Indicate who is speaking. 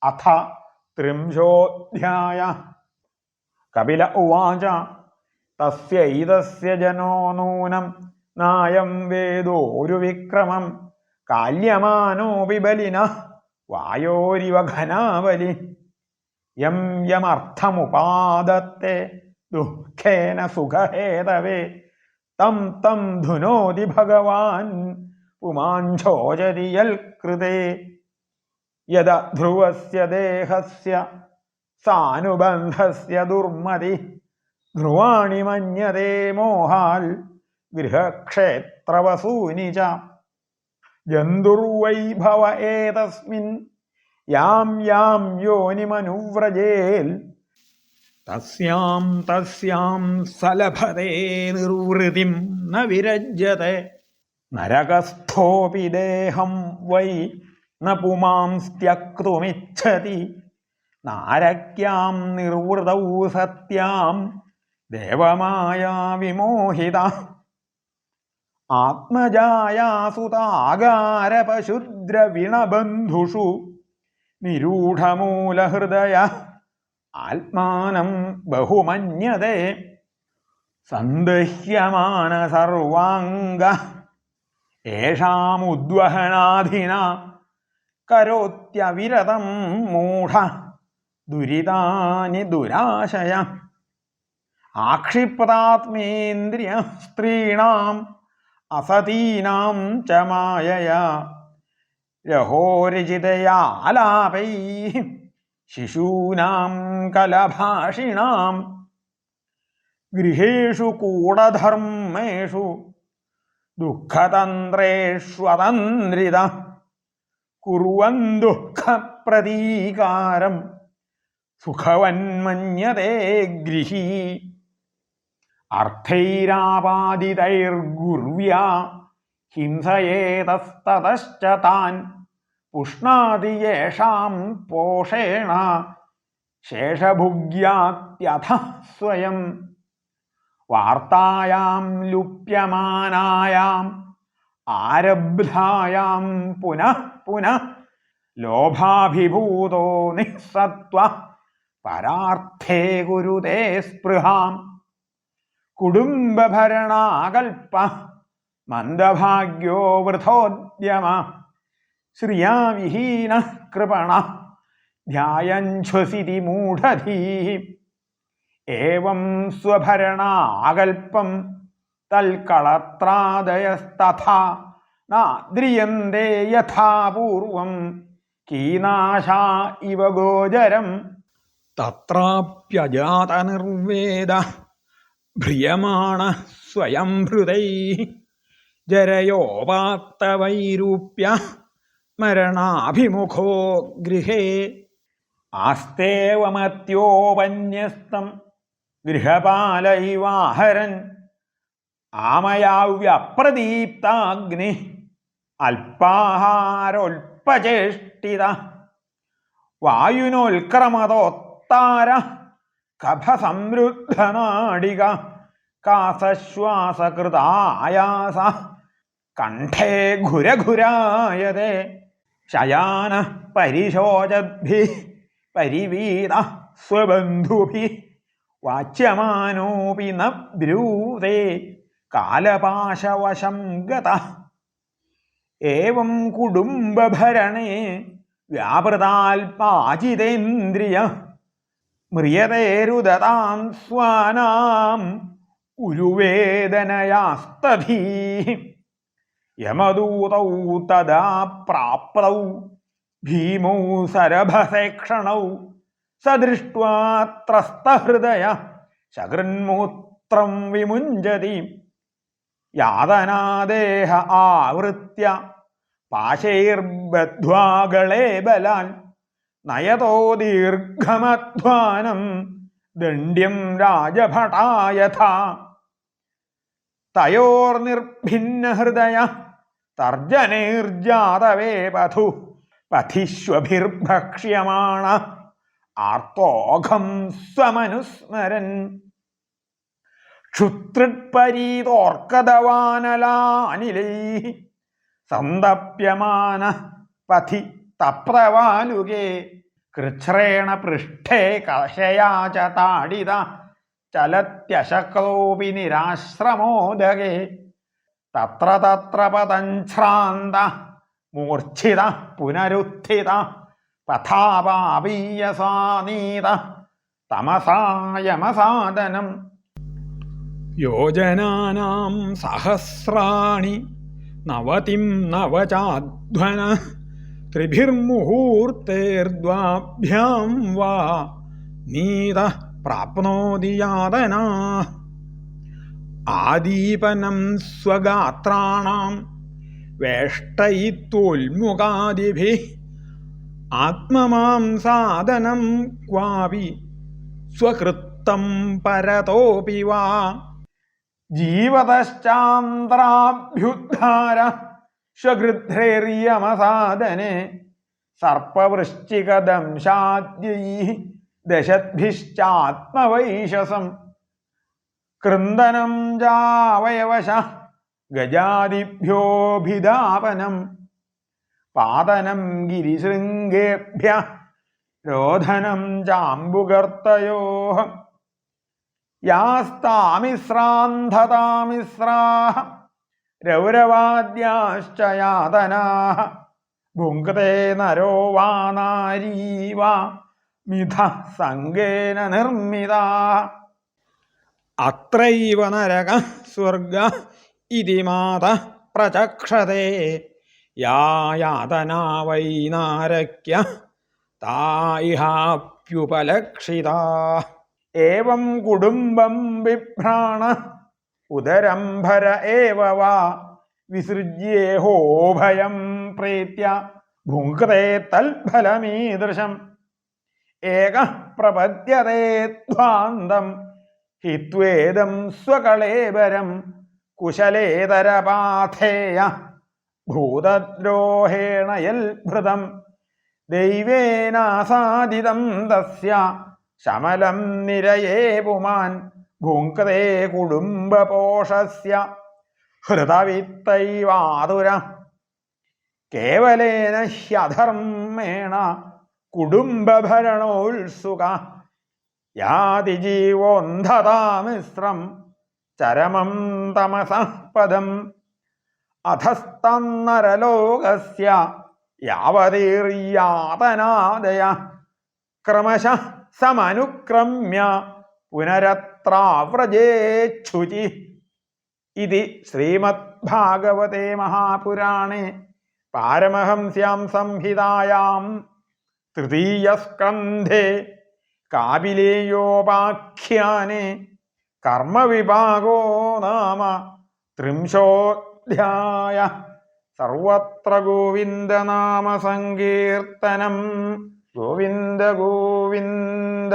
Speaker 1: അഥ ത്രിംശോऽധ്യായ. കപില ഉവാച തസ്യൈതസ്യ ജനോ നൂനം നായം വേദോരു വിക്രമം കാല്യമാനോപി ബലിനഃ വായോരിവ ഘനാവലി യം യമർത്ഥമുപാദത്തെ ദുഃഖേന സുഖഹേതവേ തം തം ധുനോതി ഭഗവാൻ പുമാഞ്ചോചതി യൽകൃതേ യദ ധ്രുവസ്യ ദേഹസ്യ സാനുബന്ധസ്യ ദുർമതി ധ്രുവാണി മന്യതേ മോഹാൽ ഗൃഹക്ഷേത്രവസൂനി ച ജന്തുർവൈഭവ ഏതസ്മിൻ യാം യാം യോനിമനുവ്രജേൽ തസ്യാം തസ്യാം സലഭതേ നിർവൃതിം ന വിരജ്യത്തെ നരകസ്ഥോപി ദേഹം വൈ ന പുമാംസ്ത്യക്തുമിച്ഛതി നാരക്യാം നിർവൃതൗ സത്യാം ദേവമായാ വിമോഹിത ആത്മജായാസുതാകാരപശുദ്രവിണബന്ധുഷു നിരൂഢമൂലഹൃദയ ആത്മാനം ബഹുമന്യതേ സന്ദഹ്യമാന സർവാംഗ യേഷാമുദ്വഹനാധിന കരോത്യവിരതം മൂഢ ദുരിതാനി ദുരാശയ ആക്ഷിപ്താത്മേന്ദ്രിയ സ്ത്രീണാം അസതീനാം ച മായയാ രഹോരചിതയാലാപൈ ശിശൂനാം കലഭാഷിണാം ഗൃഹേഷു കൂടധർമ്മേഷു ദുഃഖതന്ത്രേഷ്വതന്ത്രിത കുർവൻ ദുഃഖപ്രതീകാരം സുഖവന്മന്യതേ ഗൃഹീ അർത്ഥൈരാപാദിതൈർഗുർവ്യാ ഹിംസയേതസ്തതശ്ച താൻ പുഷ്ണാതി യേഷാം പോഷേണ ശേഷഭുഗ്യാത്യഥ സ്വയം വാർത്തായാം ലുപ്യമാനായാം ആരബ്ധായാം പുനഃ പുനഃ ലോഭാഭിഭൂതോ നിസ്സത്വ പരാർത്ഥേ കുരുതേ സ്പൃഹാം കുടുംബഭരണാകൽപ മന്ദഭാഗ്യോ വൃഥോദ്യമ ശ്രിയാവിഹീന കൃപണ ധ്യായഞ്ഛ്വസിതി മൂഢധീ ഏവം സ്വഭരണാകൽപം തൽക്കളത്രാദയസ്തഥാ നാദ്രിയന്തേ യഥാ പൂർവം കീനാശാ ഇവ ഗോചരം തത്രാപ്യജാതനിർവേദ ഭ്രിയമാണ സ്വയംഭൃതൈഃ ജരയോപാത്തവൈരൂപ്യ മരണാഭിമുഖോ ഗൃഹേ ആസ്തേവമത്യോപന്യസ്തം ഗൃഹപാലൈവാഹരൻ ആമയാവ്യപ്രദീപ്താഗ്നി അല്പാഹാരോൽപചേഷ്ടിത വായുനോൽക്രമതോത്താര കഫസംരുദ്ധനാടിക കാസശ്വാസകൃതായാസ കണ്ഠേ ഘുരഘുരായതേ ശയാന പരിശോചദ്ഭി പരിവീത സ്വബന്ധുഭി വാച്യമാനോപി ന ബ്രൂതേ കാലപാശവശം ഗത ഏവം കുടുംബഭരണേ വ്യാപൃതാൽപാചിതേന്ദ്രിയ മ്രിയതേരുദതാം സ്വാനാം ഉരുവേദനയാസ്തധീ യമദൂതൗ തദാ പ്രാപ്തൗ ഭീമൗ സരഭസേക്ഷണൗ സദൃഷ്ട്വാ ത്രസ്തഹൃദയ ശകൃന്മൂത്രം വിമുഞ്ചതി യാതനാദേഹ ആവൃത്യ പാശൈർബദ്ധ്വാ ഗളേ ബലാൽ നയതോ ദീർഘമധ്വാനം ദണ്ഡ്യം രാജഭടായഥാ തയോർനിർഭിന്നഹൃദയ തർജനൈർജാതവേ പഥു പഥിഷ്വഭിർഭക്ഷ്യമാണ ആർത്തോഘം സ്വമനുസ്മരൻ ക്ഷുത്രിപരീതോർക്കദവാനലാനിലൈഃ സന്തപ്യമാന പഥി തപ്തവാലുകേ കൃച്ഛ്രേണ പൃഷ്ഠേ കഷയാ ച താഡിത ചലത്യശക്തോപി നിരാശ്രമോദകേ തത്ര തത്ര പതഞ്ഛ്രാന്ത മൂർച്ഛിത പുനരുത്ഥിത പഥാപാപീയസാനീത തമസായമസാദനം യോജനാനാം സഹസ്രാണി നവതിം നവചാധ്വന ത്രിഭിർമുഹൂർത്തേർദ്വാഭ്യാം വാ നീത പ്രാപ്നോതി യാതനാ ആദീപനം സ്വഗാത്രാണാം വേഷ്ടയിത്വോൽമുഖാദിഭിഃ ആത്മമാംസാദനം ക്വാപി സ്വകൃത്തം പരതോപി വാ ജീവതശ്ചാന്ദ്രാഭ്യുദ്ധാര സ്വഗൃധ്രേര്യമസാദനെ സർപ്പവൃശ്ചികദംശാദ്യൈഃ ദശദ്ഭിശ്ചാത്മവൈശസം കൃന്ദനം ചാവയവശ ഗജാദിഭ്യോഭിധാപനം പാതനം ഗിരിശൃംഗേഭ്യഃ രോധനം ചാംബുകർത്തയോഃ യാസ്താമിശ്രാന്ധതാമിശ്രാः രൗരവാദ്യാശ്ച യാതനാः ഭുങ്ക്തേ നരോ വാ നാരീ വാ മിഥഃ സംഗേന നിർമ്മിതാः അത്രൈവ നരകഃ സ്വർഗഃ ഇതി മാതഃ പ്രചക്ഷതേ യാ യാതനാ വൈ നാരക്യഃ താ ഇഹാപ്യുപലക്ഷിതാ ഏവം കുടുംബം ബിഭ്രാണ ഉദരംഭര ഏവ വാ വിസൃജ്യേഹോഭയം പ്രീത്യ ഭുങ്ക്തേ തൽഫലമീദൃശം ഏകഃ പ്രപദ്യതേ ധ്വാന്തം ഹിത്വേദം സ്വകളേബരം കുശലേതരപാഥേയ ഭൂതദ്രോഹേണ യൽഭൃതം ദൈവേനാസാദിതം തസ്യ ശമലം നിരയേ പുമാൻ ഭുങ്ക്തേ കുടുംബപോഷസ്യ ഹൃതവിത്തൈവാതുര കേവലേന ഹ്യധർമ്മേണ കുടുംബഭരണോത്സുക യാതി ജീവോന്ധതാമിശ്രം ചരമം തമസഃ പദം അധസ്തന്നരലോകസ്യ യാവതീർയാതനാദയ ക്രമശഃ സമനുക്രമ്യ പുനരത്രാവ്രജേച്ഛുചി ഇതി ശ്രീമദ്ഭാഗവതേ മഹാപുരാണേ പാരമഹംസ്യാം സംഹിതായാം തൃതീയസ്കന്ധേ കാപിലേയോപാഖ്യാനെ കർമ്മവിഭാഗോ നാമ ത്രിംശോऽധ്യായ സർവത്ര ഗോവിന്ദനാമ സങ്കീർത്തനം ഗോവിന്ദ ഗോവിന്ദ